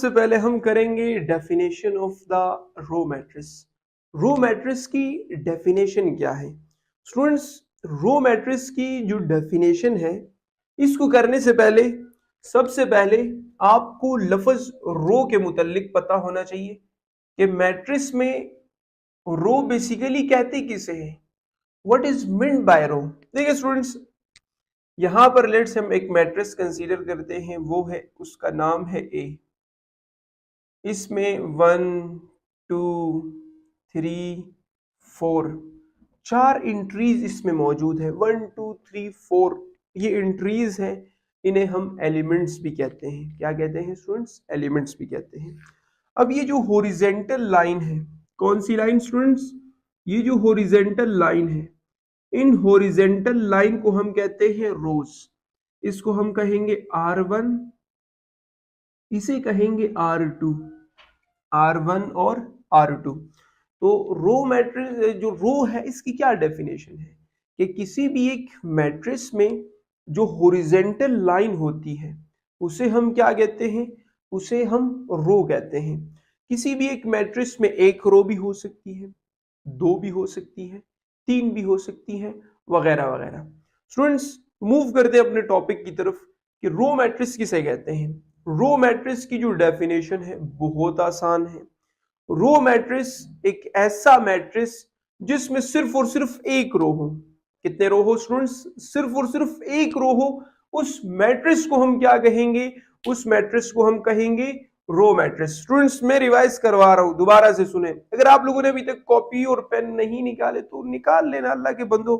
सबसे पहले हम करेंगे definition of the row matrix. Row matrix की डेफिनेशन क्या है स्टूडेंट्स? रो मैट्रिक्स की जो डेफिनेशन है, इसको करने से पहले सबसे पहले आपको लफ्ज रो के मुतालिक पता होना चाहिए कि मैट्रिक्स में रो बेसिकली कहते किसे हैं, व्हाट इज मीन्ड बाय रो। देखिए स्टूडेंट्स, यहां पर लेट्स हम एक मैट्रिक्स कंसीडर करते हैं, वो है, उसका नाम है ए। इसमें 1 2 3 4 चार इंट्रीज इसमें मौजूद है। 1 2 3 4 ये इंट्रीज हैं, इन्हें हम एलिमेंट्स भी कहते हैं। क्या कहते हैं स्टूडेंट्स? एलिमेंट्स भी कहते हैं। अब ये जो हॉरिजेंटल लाइन है, कौन सी लाइन स्टूडेंट्स? ये जो हॉरिजेंटल लाइन है, इन हॉरिजेंटल लाइन को हम कहते हैं रोज। इसको हम कहेंगे R1, इसे कहेंगे R2, R1 और R2। तो रो मैट्रिक्स, जो रो है, इसकी क्या डेफिनेशन है कि किसी भी एक मैट्रिक्स में जो हॉरिजेंटल लाइन होती है उसे हम क्या कहते हैं? उसे हम रो कहते हैं। किसी भी एक मैट्रिक्स में एक रो भी हो सकती है, दो भी हो सकती है, तीन भी हो सकती है, वगैरह वगैरह। स्टूडेंट्स, मूव करते हैं अपने टॉपिक की तरफ कि रो मैट्रिक्स किसे कहते हैं। रो मैट्रिक्स की जो डेफिनेशन है बहुत आसान है। रो मैट्रिक्स एक ऐसा मैट्रिक्स जिसमें सिर्फ और सिर्फ एक रो हो। कितने रो हो स्टूडेंट्स? सिर्फ और सिर्फ एक रो हो। उस मैट्रिक्स को हम क्या कहेंगे? उस मैट्रिक्स को हम कहेंगे रो मैट्रिक्स। स्टूडेंट्स, मैं रिवाइज करवा रहा हूं, दोबारा से सुने। अगर आप लोगों ने अभी तक कॉपी और पेन नहीं निकाले तो निकाल लेना, अल्लाह के बंदो,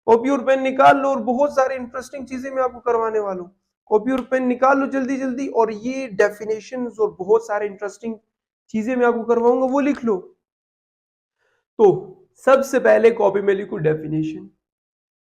कॉपी और पेन निकाल लो। और बहुत सारे इंटरेस्टिंग चीजें मैं आपको करवाने वाला हूँ। कॉपी और पेन निकाल लो जल्दी जल्दी, और ये डेफिनेशंस और बहुत सारे इंटरेस्टिंग चीजें मैं आपको करवाऊंगा, वो लिख लो। तो सबसे पहले कॉपी में लिखो डेफिनेशन।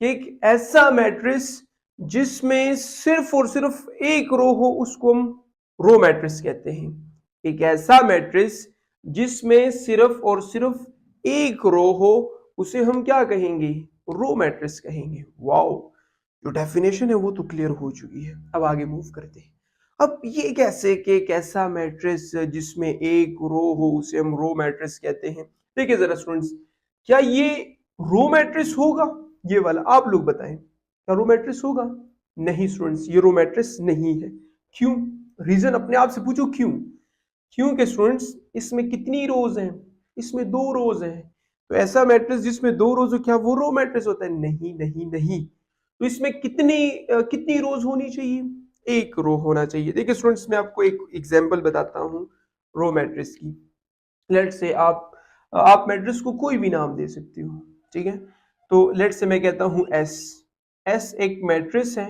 एक ऐसा मैट्रिक्स जिसमें सिर्फ और सिर्फ एक रो हो, उसको हम रो मैट्रिक्स कहते हैं। एक ऐसा मैट्रिक्स जिसमें सिर्फ और सिर्फ एक रो हो, उसे हम क्या कहेंगे? रो मैट्रिक्स कहेंगे। वाओ, जो डेफिनेशन है वो तो क्लियर हो चुकी है। अब आगे मूव करते हैं। अब ये कैसे कि एक ऐसा मैट्रिक्स जिसमें एक रो हो उसे हम रो मैट्रिक्स कहते हैं। देखिए जरा स्टूडेंट्स, क्या ये रो मैट्रिक्स होगा? ये वाला आप लोग बताएं, क्या रो मैट्रिक्स होगा? नहीं स्टूडेंट्स, ये रो मैट्रिक्स नहीं है। क्यों? रीजन अपने आप से पूछो क्यों। क्योंकि स्टूडेंट्स, इसमें कितनी रोज हैं? इसमें दो रोज हैं। तो ऐसा मैट्रिक्स जिसमें दो रोज हो, क्या वो रो मैट्रिक्स होता है? नहीं नहीं नहीं। तो इसमें कितनी रोज होनी चाहिए? एक रो होना चाहिए। देखिए स्टूडेंट्स, मैं आपको एक एग्जांपल बताता हूँ रो मैट्रिक्स की। लेट से आप मैट्रिक्स को कोई भी नाम दे सकते हो, ठीक है? तो लेट से मैं कहता हूँ एस। एस एक मैट्रिक्स है,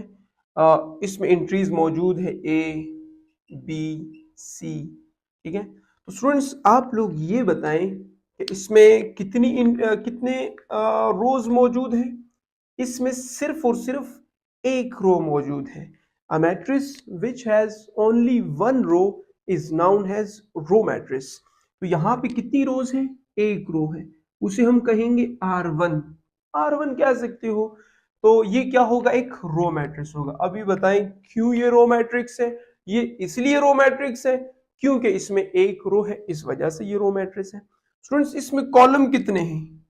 इसमें एंट्रीज मौजूद है ए बी सी, ठीक है? तो स्टूडेंट्स, आप लोग ये बताएं कि इसमें कितने रोज मौजूद हैं? इसमें सिर्फ और सिर्फ एक रो मौजूद है। A matrix which has only one row is known as row matrix. तो यहाँ पे कितनी रोज है? एक रो है, उसे हम कहेंगे R1। R1 कह सकते हो। तो ये क्या होगा? एक रो मैट्रिक्स होगा। अभी बताएं क्यों ये रो मैट्रिक्स है? ये इसलिए रो मैट्रिक्स है क्योंकि इसमें एक रो है, इस वजह से ये रो मैट्रिक्स है। स्टूडेंट्स, इसमें कॉलम कितने हैं?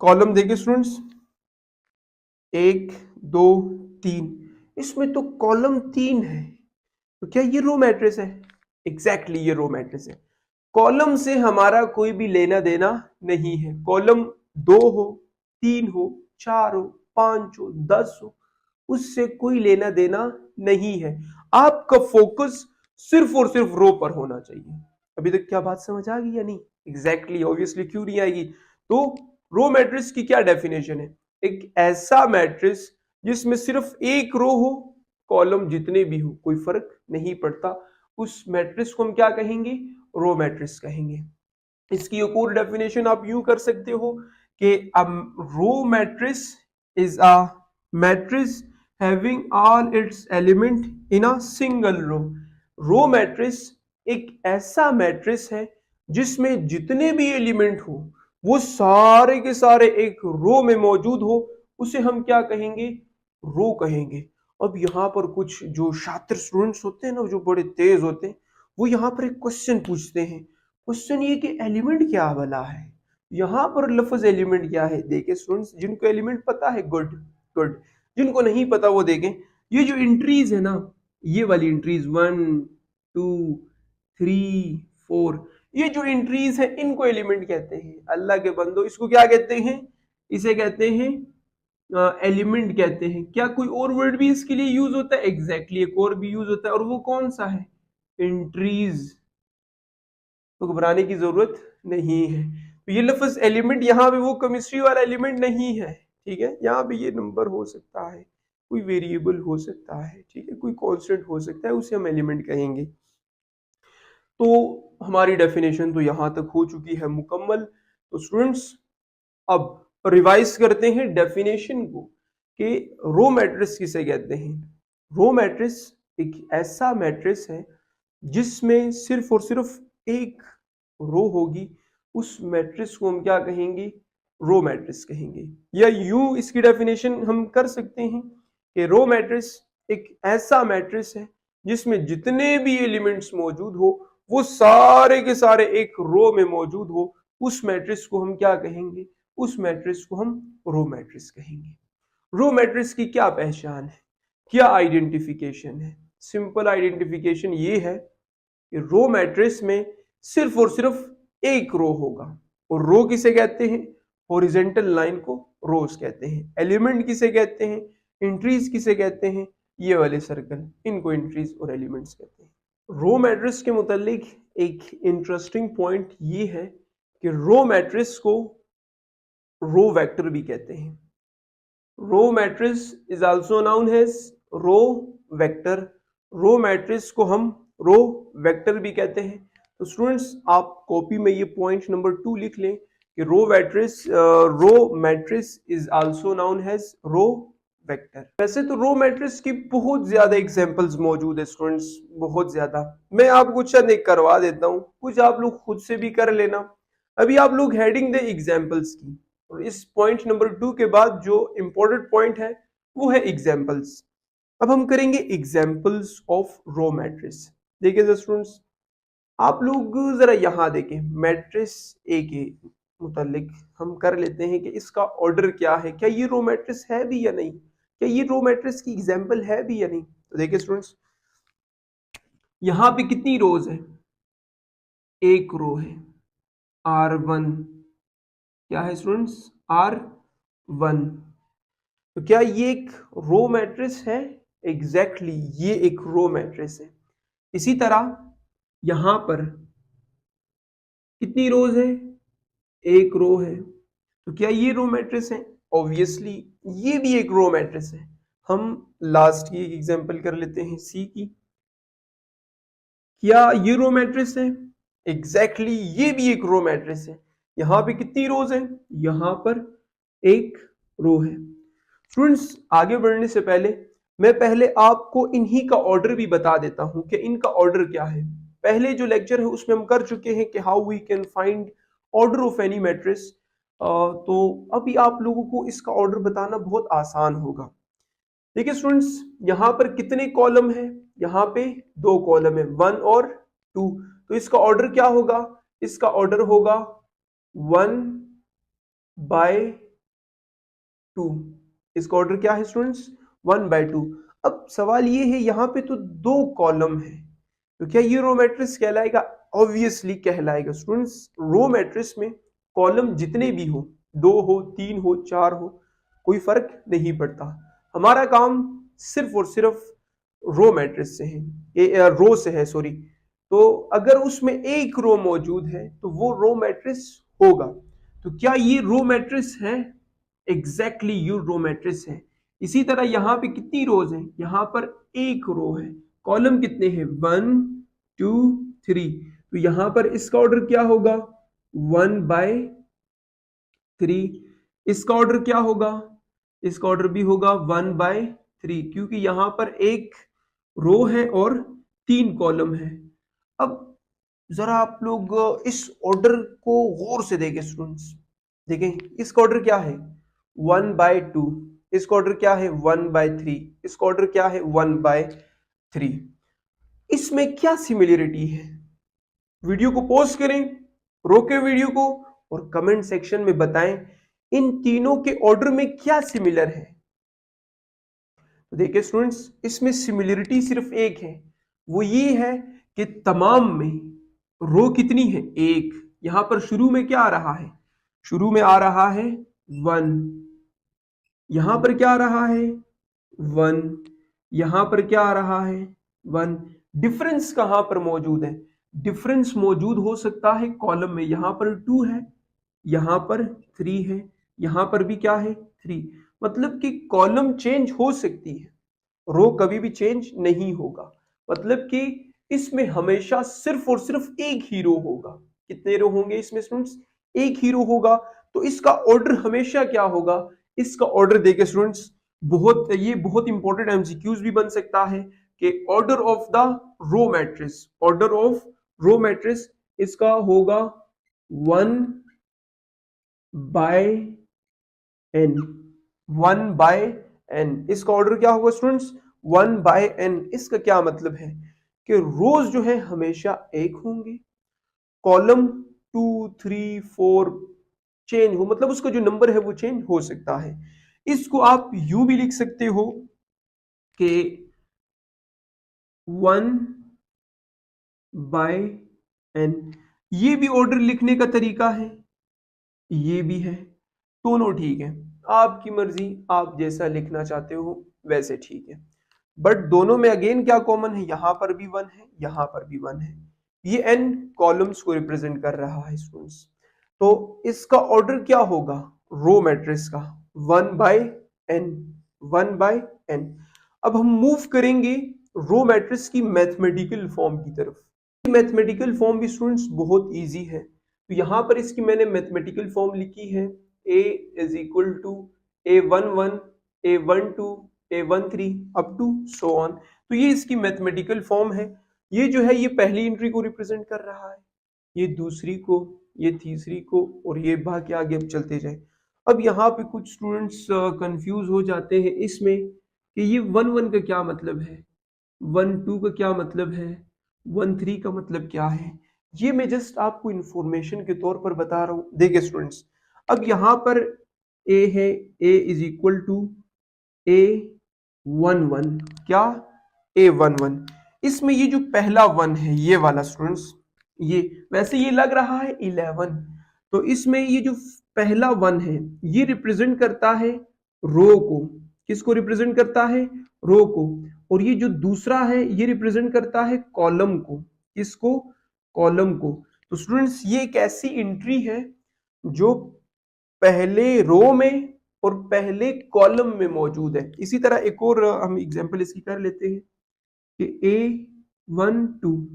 कॉलम देखिए स्टूडेंट्स, एक दो तीन। इसमें तो कॉलम तीन है। तो क्या ये रो मैट्रिक्स है? एग्जैक्टली ये रो मैट्रिक्स है। कॉलम से हमारा कोई भी लेना देना नहीं है। कॉलम दो हो, तीन हो, चार हो, पांच हो, 10 हो, उससे कोई लेना देना नहीं है। आपका फोकस सिर्फ और सिर्फ रो पर होना चाहिए। अभी तक क्या बात समझ आ गई या नहीं? एग्जैक्टली, ऑब्वियसली क्यों नहीं आएगी? तो रो मैट्रिक्स की क्या डेफिनेशन है? एक ऐसा मैट्रिक्स जिसमें सिर्फ एक रो हो, कॉलम जितने भी हो कोई फर्क नहीं पड़ता, उस मैट्रिक्स को हम क्या कहेंगे? रो मैट्रिक्स कहेंगे। इसकी एक और डेफिनेशन आप यूं कर सकते हो कि row matrix is a matrix having all its element in a single row. Row matrix एक ऐसा मैट्रिक्स है जिसमें जितने भी एलिमेंट हो वो सारे के सारे एक रो में मौजूद हो, उसे हम क्या कहेंगे? रो कहेंगे। अब यहाँ पर कुछ जो शातिर स्टूडेंट्स होते हैं ना, जो बड़े तेज होते हैं, वो यहाँ पर एक क्वेश्चन पूछते हैं। क्वेश्चन ये कि एलिमेंट क्या भला है, यहाँ पर लफ्ज एलिमेंट क्या है। देखिए स्टूडेंट्स, जिनको एलिमेंट पता है गुड गुड, जिनको नहीं पता वो देखें। ये जो एंट्रीज है ना, ये वाली एंट्रीज 1 2 3 4, ये जो एंट्रीज है इनको एलिमेंट कहते हैं। अल्लाह के बंदो, इसको क्या कहते हैं? इसे कहते हैं एलिमेंट कहते हैं। क्या कोई और वर्ड भी इसके लिए यूज होता है? एग्जैक्टली एक और भी यूज होता है, और वो कौन सा है? एंट्रीज। तो घबराने की जरूरत नहीं है। तो ये लफ्ज एलिमेंट यहाँ पे वो केमिस्ट्री वाला एलिमेंट नहीं है, ठीक है। यहाँ पे ये नंबर हो सकता है, कोई वेरिएबल हो सकता है, ठीक है, कोई कांस्टेंट हो सकता है, उसे हम एलिमेंट कहेंगे। तो हमारी डेफिनेशन तो यहाँ तक हो चुकी है मुकम्मल। तो स्टूडेंट्स, अब रिवाइज करते हैं डेफिनेशन को कि रो मैट्रिक्स किसे कहते हैं। रो मैट्रिक्स एक ऐसा मैट्रिक्स है जिसमें सिर्फ और सिर्फ एक रो होगी, उस मैट्रिक्स को हम क्या कहेंगे? रो मैट्रिक्स कहेंगे। या यूं इसकी डेफिनेशन हम कर सकते हैं कि रो मैट्रिक्स एक ऐसा मैट्रिक्स है जिसमें जितने भी एलिमेंट्स मौजूद हो वो सारे के सारे एक रो में मौजूद हो, उस मैट्रिक्स को हम क्या कहेंगे? उस मैट्रिक्स को हम रो मैट्रिक्स कहेंगे। रो मैट्रिक्स की क्या पहचान है, क्या आइडेंटिफिकेशन है? सिंपल आइडेंटिफिकेशन ये है कि रो मैट्रिक्स में सिर्फ और सिर्फ एक रो होगा। और रो किसे कहते हैं? हॉरिजॉन्टल लाइन को रोज कहते हैं। एलिमेंट किसे कहते हैं? एंट्रीज किसे कहते हैं? ये वाले सर्कल, इनको एंट्रीज और एलिमेंट्स कहते हैं। रो मैट्रिक्स के मुतालिक एक इंटरेस्टिंग पॉइंट ये है कि रो मैट्रिक्स को रो वेक्टर भी कहते हैं। Row matrix is also known as row vector. Row matrix को हम रो वेक्टर भी कहते हैं। तो स्टूडेंट्स, आप कॉपी में ये पॉइंट नंबर 2 लिख लें कि row matrix is also known as row vector. वैसे तो रो मैट्रिक्स की बहुत ज्यादा एग्जांपल्स मौजूद है स्टूडेंट्स, बहुत ज्यादा। मैं आपको चंद एक करवा देता हूँ, कुछ आप लोग खुद से भी कर लेना। अभी आप लोग हेडिंग दे एग्जांपल्स की, और इस पॉइंट नंबर 2 के बाद जो इंपॉर्टेंट पॉइंट है वो है एग्जांपल्स। अब हम करेंगे एग्जांपल्स ऑफ रो मैट्रिक्स। देखिए स्टूडेंट्स, आप लोग जरा यहाँ देखें, मैट्रिक्स ए के मुतालिक हम कर लेते हैं कि इसका ऑर्डर क्या है, क्या ये रो मैट्रिक्स है भी या नहीं, क्या ये रो मैट्रिक्स की एग्जांपल है भी या नहीं। तो देखिए स्टूडेंट्स, यहाँ पे कितनी रोज है? एक रो है, R1। क्या है स्टूडेंट्स? R1। तो क्या ये एक रो मैट्रिक्स है? एग्जैक्टली ये एक रो मैट्रिक्स है। इसी तरह यहां पर कितनी रोज है? एक रो है। तो क्या ये रो मैट्रिक्स है? ऑब्वियसली ये भी एक रो मैट्रिक्स है। हम लास्ट की एग्जांपल कर लेते हैं, सी की। क्या ये रो मैट्रिक्स है? एग्जैक्टली ये भी एक रो मैट्रिक्स है। यहां पे कितनी रोज है? यहां पर एक रो है। स्टूडेंट्स, आगे बढ़ने से पहले मैं पहले आपको इन्हीं का ऑर्डर भी बता देता हूं कि इनका ऑर्डर क्या है। पहले जो लेक्चर है उसमें हम कर चुके हैं कि how we can find order of any matrix. तो अभी आप लोगों को इसका ऑर्डर बताना बहुत आसान होगा। देखिए स्टूडेंट्स, यहाँ पर कितने कॉलम है? यहाँ पे 2 कॉलम है, 1 और 2। तो इसका ऑर्डर क्या होगा? इसका ऑर्डर होगा 1/2। इसका ऑर्डर क्या है स्टूडेंट्स? 1/2। अब सवाल ये है, यहाँ पे तो 2 कॉलम है, तो क्या ये रो मैट्रिक्स कहलाएगा? ऑब्वियसली कहलाएगा। स्टूडेंट्स, रो मैट्रिक्स में कॉलम जितने भी हो, 2 हो, 3 हो, 4 हो, कोई फर्क नहीं पड़ता। हमारा काम सिर्फ और सिर्फ रो मैट्रिक्स से है, रो से है, सॉरी। तो अगर उसमें एक रो मौजूद है तो वो रो मैट्रिक्स होगा। तो क्या ये रो मैट्रिक्स है? एग्जैक्टली ये रो मैट्रिक्स है। इसी तरह यहाँ पे कितनी रोज हैं? यहाँ पर एक रो है। कॉलम कितने हैं? 1 2 3। तो यहाँ पर इसका ऑर्डर क्या होगा? 1/3। इसका ऑर्डर क्या होगा? इसका ऑर्डर भी होगा 1/3, क्योंकि यहाँ पर एक रो है और 3 कॉलम है। अब जरा आप लोग इस ऑर्डर को गौर से देखें स्टूडेंट्स। देखें इसका ऑर्डर क्या है? 1/2। इसका ऑर्डर क्या है? 1/3। इसका ऑर्डर क्या है? 1/3। इसमें क्या सिमिलरिटी है? वीडियो को पॉज करें, रोके वीडियो को और कमेंट सेक्शन में बताएं इन तीनों के ऑर्डर में क्या सिमिलर है। तो देखिए स्टूडेंट्स, इसमें सिमिलरिटी सिर्फ एक है, वो ये है कि तमाम में रो कितनी है? एक। यहां पर शुरू में क्या आ रहा है? शुरू में आ रहा है 1। यहां पर क्या आ रहा है? 1। यहां पर क्या आ रहा है? 1। डिफरेंस कहां पर मौजूद है? डिफरेंस मौजूद हो सकता है कॉलम में। यहां पर 2 है, यहां पर 3 है, यहां पर भी क्या है? 3। मतलब कि कॉलम चेंज हो सकती है, रो कभी भी चेंज नहीं होगा। मतलब कि इसमें हमेशा सिर्फ और सिर्फ एक ही रो होगा। कितने रो होंगे इसमें स्टूडेंट्स? एक ही रो होगा। तो इसका ऑर्डर हमेशा क्या होगा? इसका ऑर्डर देखिए स्टूडेंट्स, ये बहुत इंपॉर्टेंट एमसीक्यूज भी बन सकता है कि order of the row matrix, order of row matrix इसका होगा 1/n। 1/n इसका ऑर्डर क्या होगा स्टूडेंट्स? 1/n। इसका क्या मतलब है कि रोज जो है हमेशा एक होंगे, कॉलम 2 3 4 चेंज हो, मतलब उसका जो नंबर है वो चेंज हो सकता है। इसको आप यूं भी लिख सकते हो कि 1/n। ये भी ऑर्डर लिखने का तरीका है, ये भी है, दोनों ठीक है। आपकी मर्जी, आप जैसा लिखना चाहते हो वैसे ठीक है। बट दोनों में अगेन क्या कॉमन है? यहां पर भी 1 है, यहां पर भी 1 है। ये n कॉलम्स को रिप्रेजेंट कर रहा है स्टूडेंट्स। तो इसका ऑर्डर क्या होगा रो मैट्रिक्स का? 1/n। 1/n। अब हम मूव करेंगे रो मैट्रिक्स की मैथमेटिकल फॉर्म की तरफ। मैथमेटिकल फॉर्म भी स्टूडेंट्स बहुत इजी है। तो यहां पर इसकी मैंने मैथमेटिकल फॉर्म लिखी है a is equal to a11 a12 a13 up to so on. तो ये इसकी मैथमेटिकल फॉर्म है। ये जो है ये पहली एंट्री को रिप्रेजेंट कर रहा है, ये दूसरी को, ये तीसरी को, और ये बाकी आगे अब चलते जाए। अब यहाँ पे कुछ स्टूडेंट्स कंफ्यूज हो जाते हैं इसमें कि ये 1 का क्या मतलब है, 1 का क्या मतलब है, 1 का मतलब क्या है। ये मैं जस्ट आपको इंफॉर्मेशन के तौर पर बता रहा हूँ। देखिए स्टूडेंट्स, अब यहाँ पर a है, a is equal to a11। क्या? a11। इसमें ये जो पहला 1 है ये वाला स्टूडेंट्स, ये वैसे ये लग रहा है 11। तो इसमें ये जो पहला 1 है ये रिप्रेजेंट करता है रो को। किसको रिप्रेजेंट करता है? रो को। और ये जो दूसरा है ये रिप्रेजेंट करता है कॉलम को। किसको? कॉलम को। तो स्टूडेंट्स ये एक ऐसी एंट्री है जो पहले रो में और पहले कॉलम में मौजूद है। इसी तरह एक और हम एग्जांपल इसकी कर लेते हैं कि a12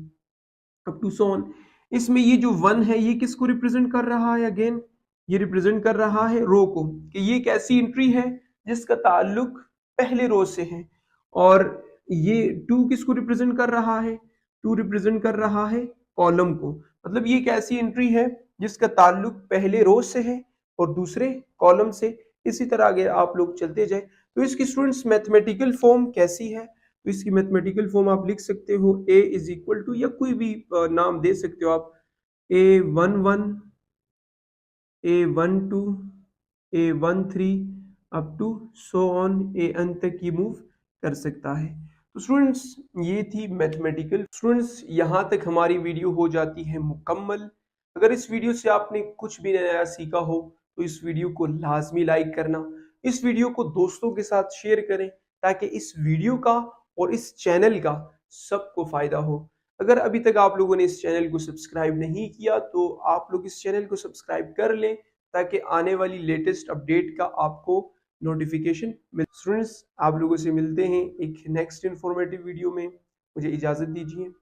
up to so on. इसमें ये जो 1 है ये किसको रिप्रेजेंट कर रहा है? अगेन ये रिप्रेजेंट कर रहा है रो को, कि ये एक ऐसी एंट्री है जिसका ताल्लुक पहले रो से है। और ये 2 किसको रिप्रेजेंट कर रहा है? 2 रिप्रेजेंट कर रहा है कॉलम को। मतलब ये एक ऐसी एंट्री है जिसका ताल्लुक पहले रो से है और दूसरे कॉलम से। इसी तरह आगे आप लोग चलते जाए। तो इसकी स्टूडेंट्स मैथमेटिकल फॉर्म कैसी है? तो इसकी मैथमेटिकल फॉर्म आप लिख सकते हो a इज इक्वल टू, या कोई भी नाम दे सकते हो आप, a11 a12 a13 up to so on an तक ये मूव कर सकता है। तो स्टूडेंट्स ये थी मैथमेटिकल। स्टूडेंट्स यहाँ तक हमारी वीडियो हो जाती है मुकम्मल। अगर इस वीडियो से आपने कुछ भी नया सीखा हो तो इस वीडियो को लाजमी लाइक करना, इस वीडियो को दोस्तों के साथ शेयर करें ताकि इस वीडियो का और इस चैनल का सबको फायदा हो। अगर अभी तक आप लोगों ने इस चैनल को सब्सक्राइब नहीं किया तो आप लोग इस चैनल को सब्सक्राइब कर लें ताकि आने वाली लेटेस्ट अपडेट का आपको नोटिफिकेशन मिल। स्टूडेंट्स आप लोगों से मिलते हैं एक नेक्स्ट इंफॉर्मेटिव वीडियो में। मुझे इजाजत दीजिए।